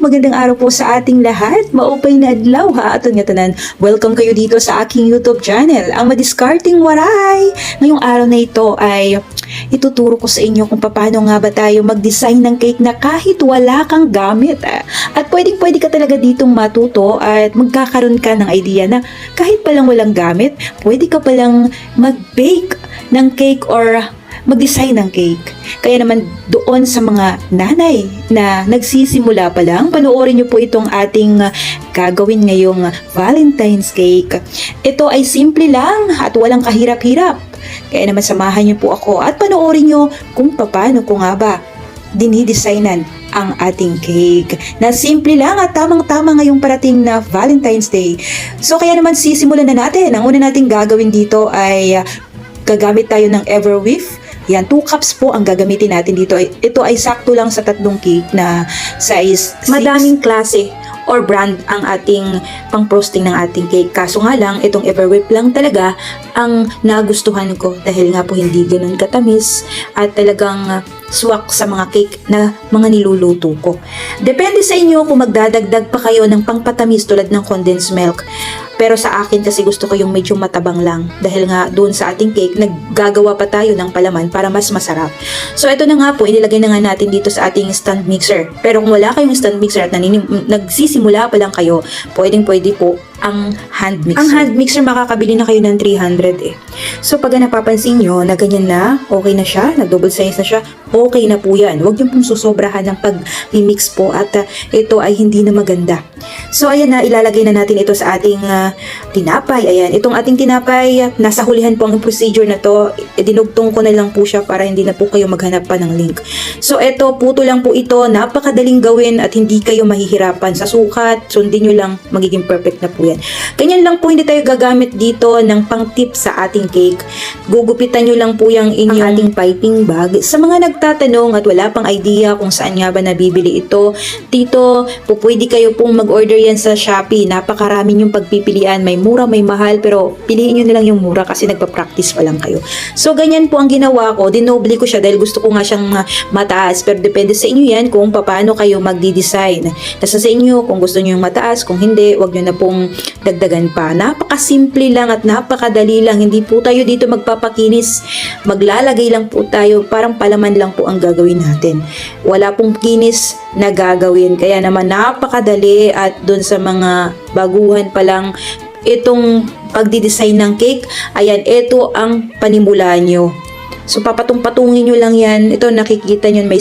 magandang araw po sa ating lahat. Maupay na adlaw ha aton nga tanan. Welcome kayo dito sa aking YouTube channel, ang Madiskarteng Waray. Ngayong araw na ito ay ituturo ko sa inyo kung paano nga ba tayo mag-design ng cake na kahit wala kang gamit. At pwede ka talaga ditong matuto at magkakaroon ka ng idea na kahit palang walang gamit, pwede ka palang mag-bake ng cake or mag-design ng cake. Kaya naman doon sa mga nanay na nagsisimula pa lang, panoorin niyo po itong ating gagawin ngayong Valentine's cake. Ito ay simple lang at walang kahirap-hirap. Kaya naman samahan niyo po ako at panoorin niyo kung paano ko nga ba dinidesignan ang ating cake na simple lang at tamang-tama ngayong parating na Valentine's Day. So kaya naman sisimulan na natin. Ang una nating gagawin dito ay gagamit tayo ng Everweave. Yan, 2 cups po ang gagamitin natin dito. Ito ay sakto lang sa tatlong cake na size 6. Madaming klase or brand ang ating pang-frosting ng ating cake. Kaso nga lang, itong Everwhip lang talaga ang nagustuhan ko dahil nga po hindi ganun katamis at talagang swak sa mga cake na mga niluluto ko. Depende sa inyo kung magdadagdag pa kayo ng pangpatamis tulad ng condensed milk. Pero sa akin kasi gusto ko yung medyo matabang lang dahil nga doon sa ating cake naggagawa pa tayo ng palaman para mas masarap. So ito na nga po, inilagay na nga natin dito sa ating stand mixer. Pero kung wala kayong stand mixer at nagsisimula pa lang kayo, pwede po ang hand mixer. Ang hand mixer makakabili na kayo ng 300 eh. So pag napapansin nyo na ganyan na, okay na siya, nag-double size na siya, okay na po yan. Huwag yung pong susobrahan ng pag-mix po at ito ay hindi na maganda. So ayan na, ilalagay na natin ito sa ating tinapay. Ayan, itong ating tinapay, nasa hulihan po ang procedure na to. Dinugtong ko na lang po siya para hindi na po kayo maghanap pa ng link. So ito, puto lang po ito, napakadaling gawin at hindi kayo mahihirapan sa sukat. Sundin nyo lang, magiging perfect na po yan. Ganyan lang po, hindi tayo gagamit dito ng pang-tip sa ating cake. Gugupitan nyo lang po yung inyong ating piping bag. Sa mga nagtatanong at wala pang idea kung saan nga ba nabibili ito, dito po pwede kayo pong mag-order yan sa Shopee. Napakarami yung pagpipilian. May mura, may mahal, pero piliin nyo na lang yung mura kasi nagpa-practice pa lang kayo. So ganyan po ang ginawa ko. Dinoble ko siya dahil gusto ko nga siyang mataas. Pero depende sa inyo yan kung paano kayo magdi-design. Nasa sa inyo kung gusto nyo yung mataas. Kung hindi, wag nyo na pong dagdagan pa. Napakasimple lang at napakadali lang. Hindi po tayo dito magpapakinis. Maglalagay lang po tayo. Parang palaman lang po ang gagawin natin. Wala pong kinis na gagawin. Kaya naman napakadali at dun sa mga baguhan pa lang itong pagdidesign ng cake, ayan, ito ang panimula nyo. So, papatong-patungin nyo lang yan. Ito, nakikita nyo, may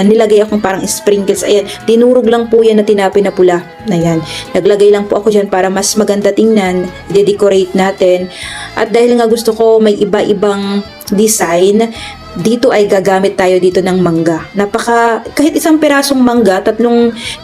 nilagay akong parang sprinkles. Ayan, dinurog lang po yan na tinapay na pula. Ayan, naglagay lang po ako dyan para mas maganda tingnan. I-decorate natin. At dahil nga gusto ko may iba-ibang design, dito ay gagamit tayo dito ng mangga. Kahit isang pirasong mangga, 3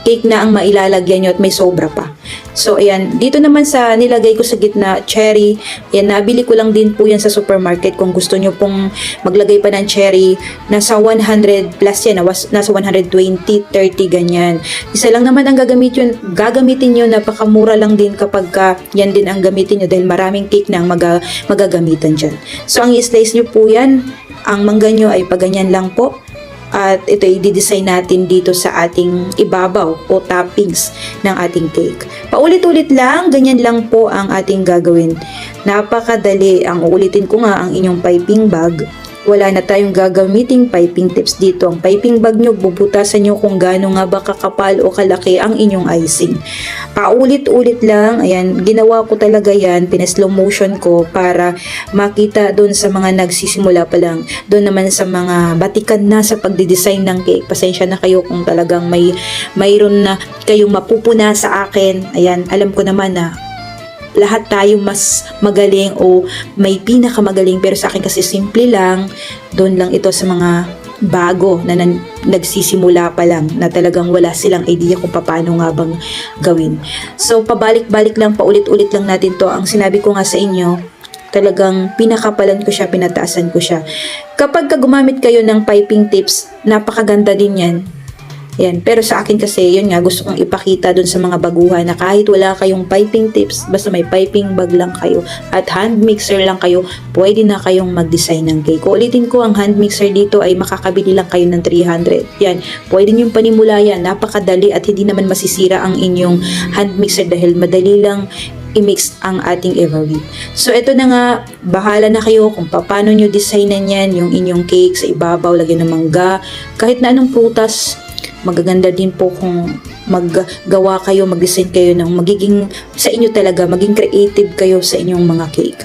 cake na ang mailalagyan nyo at may sobra pa. So, ayan. Dito naman sa nilagay ko sa gitna, cherry. Ayan, nabili ko lang din po yan sa supermarket. Kung gusto nyo pong maglagay pa ng cherry, nasa 100 plus yan. Nasa 120, 30, ganyan. Isa lang naman ang gagamitin nyo. Napakamura lang din kapag yan din ang gamitin nyo dahil maraming cake na ang magagamitan dyan. So, ang i-slice nyo po yan. Ang mangga nyo ay paganyan lang po. At ito ay i-design natin dito sa ating ibabaw o toppings ng ating cake. Paulit-ulit lang, ganyan lang po ang ating gagawin. Napakadali. Ang uulitin ko nga ang inyong piping bag. Wala na tayong gagamiting piping tips dito. Ang piping bag nyo, bubutasan nyo kung gaano nga ba kakapal o kalaki ang inyong icing. Paulit-ulit lang. Ayan, ginawa ko talaga yan. Pinaslow motion ko para makita doon sa mga nagsisimula pa lang. Doon naman sa mga batikan na sa pagdidesign ng cake. Pasensya na kayo kung talagang mayroon na kayong mapupuna sa akin. Ayan, alam ko naman na lahat tayo mas magaling o may pinakamagaling, pero sa akin kasi simple lang. Doon lang ito sa mga bago na nagsisimula pa lang na talagang wala silang idea kung paano nga bang gawin. So pabalik-balik lang, paulit-ulit lang natin to. Ang sinabi ko nga sa inyo, talagang pinakapalan ko siya, pinataasan ko siya. Kapag gumamit kayo ng piping tips, napakaganda din yan. Yan. Pero sa akin kasi, yun nga, gusto kong ipakita dun sa mga baguhan na kahit wala kayong piping tips, basta may piping bag lang kayo at hand mixer lang kayo, pwede na kayong mag-design ng cake. Ulitin ko, ang hand mixer dito ay makakabili lang kayo ng 300. Yan. Pwede nyo panimula yan. Napakadali at hindi naman masisira ang inyong hand mixer dahil madali lang i-mix ang ating everwheat. So, ito na nga, bahala na kayo kung paano nyo designan yan, yung inyong cake sa ibabaw, lagyan ng mangga, kahit na anong prutas. Magaganda din po kung maggawa kayo, mag-design kayo ng magiging sa inyo talaga, maging creative kayo sa inyong mga cake.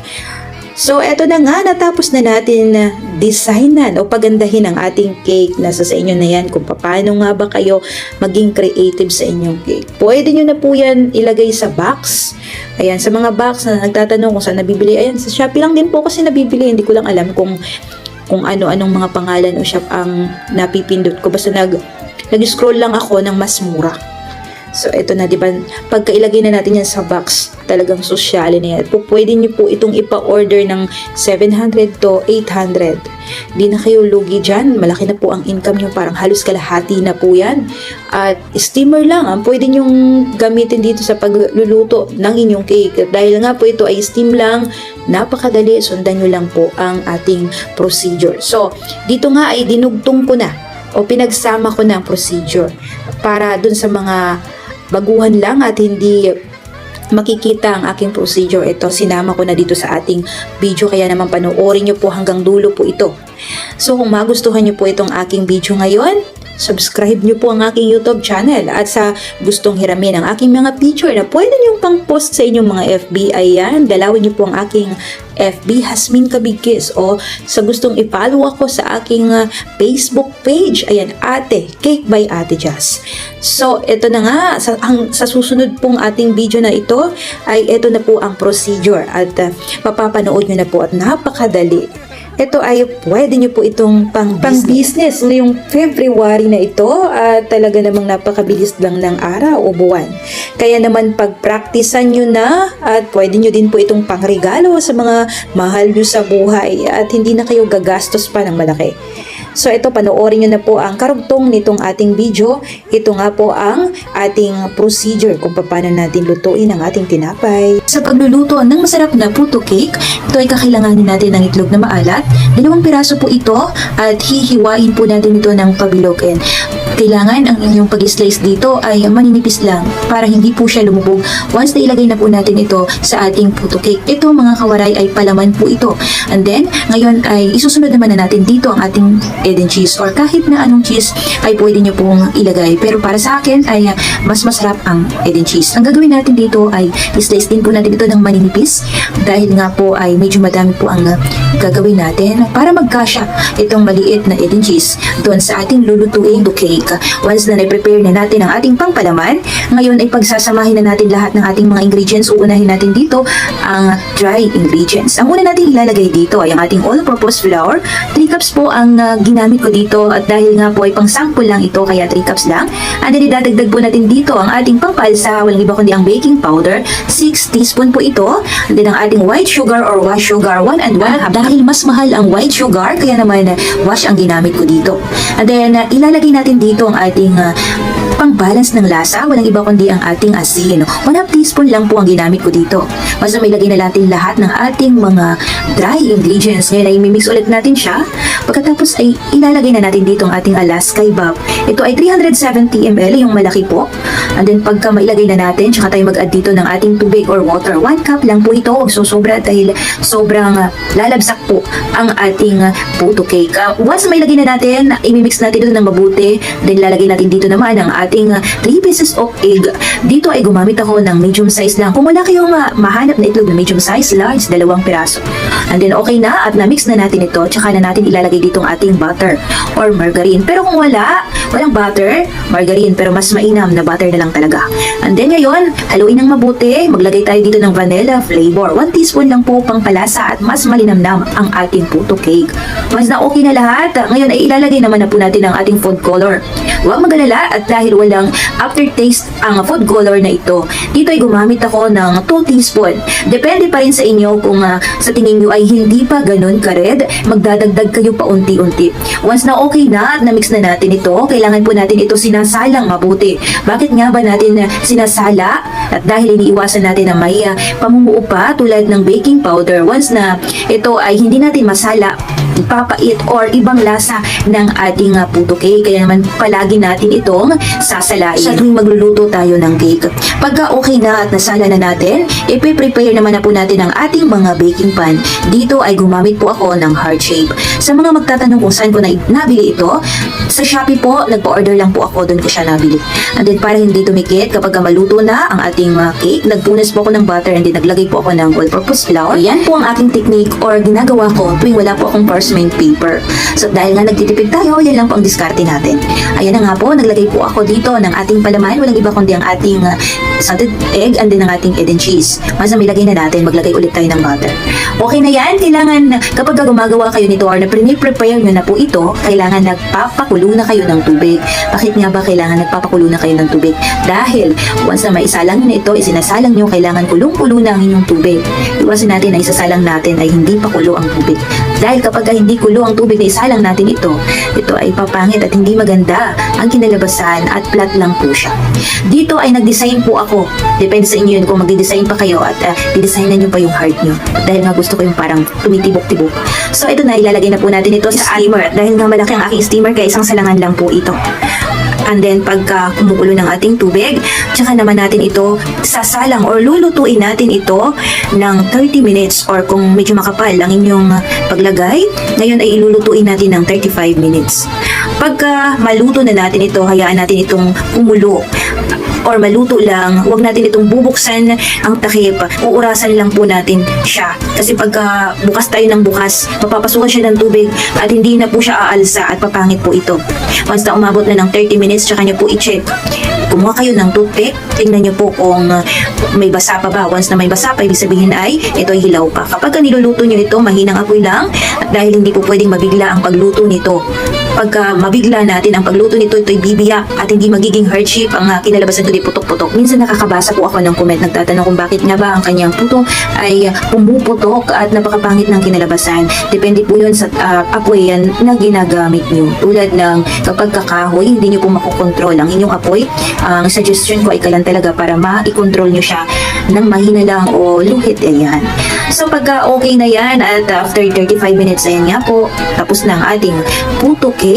So, eto na nga, natapos na natin designan o pagandahin ang ating cake. Nasa sa inyo na yan kung paano nga ba kayo maging creative sa inyong cake. Pwede nyo na po yan ilagay sa box. Ayan, sa mga box na nagtatanong kung saan nabibili. Ayan, sa Shopee lang din po kasi nabibili. Hindi ko lang alam kung ano-anong mga pangalan o shop ang napipindot ko. Basta nag-scroll lang ako ng mas mura. So, ito na, diba? Pagka ilagay na natin yan sa box, talagang sosyali na yan. Pwede nyo po itong ipa-order ng 700 to 800. Di na kayo lugi dyan. Malaki na po ang income nyo. Parang halos kalahati na po yan. At steamer lang ang pwede nyong gamitin dito sa pagluluto ng inyong cake. Dahil nga po ito ay steam lang, napakadali. Sundan nyo lang po ang ating procedure. So, dito nga ay dinugtong ko na o pinagsama ko ng procedure para dun sa mga baguhan lang at hindi makikita ang aking procedure. Ito, sinama ko na dito sa ating video, kaya naman panoorin nyo po hanggang dulo po ito. So, kung magustuhan nyo po itong aking video ngayon, subscribe nyo po ang aking YouTube channel at sa gustong hiramin ang aking mga picture na pwede nyo pang post sa inyong mga FB, ayan, dalawin nyo po ang aking FB Hasmin Kabigkis o sa gustong i-follow ako sa aking Facebook page, ayan, Ate Cake by Ate Jazz. So, ito na nga, sa susunod pong ating video na ito ay ito na po ang procedure at mapapanood nyo na po at napakadali. Ito ay pwede nyo po itong pang-business ngayong February na ito at talaga namang napakabilis lang ng araw o buwan. Kaya naman pag-practicean nyo na at pwede nyo din po itong pangregalo sa mga mahal nyo sa buhay at hindi na kayo gagastos pa ng malaki. So ito, panoorin nyo na po ang karugtong nitong ating video. Ito nga po ang ating procedure kung paano natin lutuin ang ating tinapay. Sa pagluluto ng masarap na puto cake, ito ay kakailanganin natin ng itlog na maalat. 2 piraso po ito at hihiwain po natin ito ng pabilog. And kailangan ang inyong pag-slice dito ay maninipis lang para hindi po siya lumubog once na ilagay na po natin ito sa ating puto cake. Ito mga kawaray ay palaman po ito. And then, ngayon ay isusunod naman na natin dito ang ating egg and cheese or kahit na anong cheese ay pwede nyo pong ilagay. Pero para sa akin ay mas masarap ang egg and cheese. Ang gagawin natin dito ay slice din po natin ito ng maninipis dahil nga po ay medyo madami po ang gagawin natin para magkasya itong maliit na egg and cheese doon sa ating lulutuing to cake. Once na na-prepare na natin ang ating pangpalaman, ngayon ay pagsasamahin na natin lahat ng ating mga ingredients. Uunahin natin dito ang dry ingredients. Ang una natin ilalagay dito ay ang ating all-purpose flour. 3 cups po ang ginamit ko dito at dahil nga po ay pang-sample lang ito kaya 3 cups lang. And then idadagdag po natin dito ang ating pampalsa, walang iba kundi ang baking powder, 6 teaspoon po ito. And then ang ating white sugar or wash sugar, 1 and 1/2. Dahil mas mahal ang white sugar, kaya naman wash ang ginamit ko dito. And then ilalagay natin dito ang ating pang-balance ng lasa, walang iba kundi ang ating asin. 1/2 teaspoon lang po ang ginamit ko dito. Basta may lagay na natin lahat ng ating mga dry ingredients. Ngayon ay mimix ulit natin siya. Pagkatapos ay ilalagay na natin dito ang ating Alaska Ibab. Ito ay 370 ml, yung malaki po. And then pagka mailagay na natin, tsaka tayo mag-add dito ng ating tubig or water. 1 cup lang po ito. Huwag sobra dahil sobrang lalabsak po ang ating puto cake. Once mailagay na natin, imimix natin ito ng mabuti. Then lalagay natin dito naman ang ating 3 pieces of egg. Dito ay gumamit ako ng medium size lang. Kung wala kayong mahanap na itlog na medium size, large, 2 piraso. And then okay na at na-mix na natin ito. Tsaka na natin ilalagay dito ang ating butter or margarine. Pero kung walang butter, margarine, pero mas mainam na butter na lang talaga. And then ngayon, haluin ng mabuti. Maglagay tayo dito ng vanilla flavor. 1 teaspoon lang po pang palasa at mas malinamnam ang ating puto cake. Once na okay na lahat, ngayon ay ilalagay naman na po natin ang ating food color. Huwag magalala at dahil walang aftertaste ang food color na ito. Dito ay gumamit ako ng 2 teaspoon. Depende pa rin sa inyo kung sa tingin nyo ay hindi pa ganun ka-red, magdadagdag kayo pa unti-unti. Once na okay na at na-mix na natin ito, kailangan po natin ito sinasalang mabuti. Bakit nga ba natin sinasala? At dahil iniiwasan natin na may pamumuo pa tulad ng baking powder, once na ito ay hindi natin masala, papait or ibang lasa ng ating puto cake. Kaya naman palagi natin itong sasalain sa tuwing magluluto tayo ng cake. Pagka okay na at nasala na natin, ipe-prepare naman na po natin ang ating mga baking pan. Dito ay gumamit po ako ng heart shape. Sa mga magtatanong kung saan ko nabili ito, sa Shopee po, nagpa-order lang po ako, doon ko siya nabili. And then para hindi tumikit, kapag maluto na ang ating cake, nagpunas po ako ng butter and then naglagay po ako ng all-purpose flour. Yan po ang aking technique or ginagawa ko tuwing wala po akong parchment paper. So dahil nga nagtitipid tayo, yan lang po ang diskarte natin. Ayan na nga po, naglagay po ako dito ng ating palaman. Walang iba kundi ang ating salted egg and then ang ating egg and cheese. Mas na ilagay na natin, maglagay ulit tayo ng butter. Okay na yan, kailangan kapag gumagawa kayo nito or na-prepare nyo na po ito, kailangan nagpapakulo na kayo ng tubig. Bakit nga ba kailangan nagpapakulo na kayo ng tubig? Dahil once na maisalang nyo na ito, isinasalang nyo, kailangan kulong-kulo na ang inyong tubig. Iwasin natin na isasalang natin ay hindi pa kulo ang tubig. Dahil kapag hindi kulo ang tubig na isalang natin ito ay papangit at hindi maganda ang kinalabasan at flat lang po siya. Dito ay nag-design po ako. Depende sa inyo yun kung mag-design pa kayo at i-designan nyo pa yung heart nyo. Dahil nga gusto ko yung parang tumitibok-tibok. So ito na, ilalagay na po natin ito sa steamer. Dahil nga malaki ang aking steamer kaya isang salangan lang po ito. And then pagka kumukulo ng ating tubig, tsaka naman natin ito sasalang or lulutuin natin ito ng 30 minutes or kung medyo makapal ang inyong paglagay, ngayon ay ilulutuin natin ng 35 minutes. Pagka maluto na natin ito, hayaan natin itong kumulo or maluto lang, huwag natin itong bubuksan ang takip, uurasan lang po natin siya. Kasi pagka bukas tayo ng bukas, mapapasukan siya ng tubig at hindi na po siya aalsa at papangit po ito. Once na umabot na ng 30 minutes, tsaka nyo po i-check. Kumuha kayo ng toothpick, tingnan nyo po kung may basa pa ba. Once na may basa pa, ibig sabihin ay ito ay hilaw pa. Kapag niluluto nyo ito, mahinang apoy lang at dahil hindi po pwedeng mabigla ang pagluto nito. Pagka mabigla natin ang pagluto nito, ito'y bibiyak at hindi magiging heart shape ang kinalabasan kundi putok-putok. Minsan nakakabasa po ako ng comment, nagtatanong kung bakit nga ba ang kanyang puto ay pumuputok at napakapangit ng kinalabasan. Depende po yun sa apoy yan na ginagamit nyo. Tulad ng kapag kakahoy, hindi nyo po makukontrol ang inyong apoy. Ang suggestion ko ay kailan talaga para ma-i-control nyo siya ng mahina lang o luhit. Ayan. So pagka okay na yan at after 35 minutes, ayan nga po, tapos na ang ating puto cake.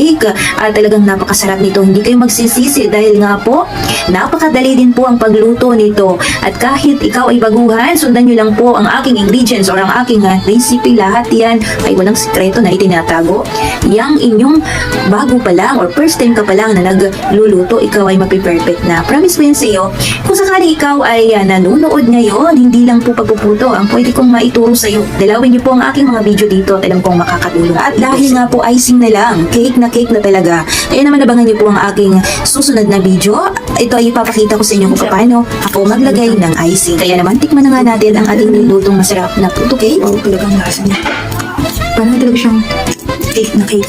At talagang napakasarap nito. Hindi kayo magsisisi dahil nga po, napakadali din po ang pagluto nito. At kahit ikaw ay baguhan, sundan nyo lang po ang aking ingredients or ang aking recipe. Lahat yan ay walang sikreto na itinatago. Yang inyong bago pa lang or first time ka pa lang na nagluluto, ikaw ay mapiperfect na. Promise ko yan sa iyo. Kung sakali ikaw ay nanonood ngayon, hindi lang po pagpuputo ang pwede kong maituro sa iyo. Dalawin niyo po ang aking mga video dito at alam kong makakatulong. At dahil nga po icing na lang, cake na talaga. Kaya naman abangan niyo po ang aking susunod na video. Ito ay ipapakita ko sa inyo kung paano ako maglagay ng icing. Kaya naman tikman na nga natin ang ating nilutong masarap na puto cake. Wow, talagang lasa niya. Parang talaga siyang cake na cake.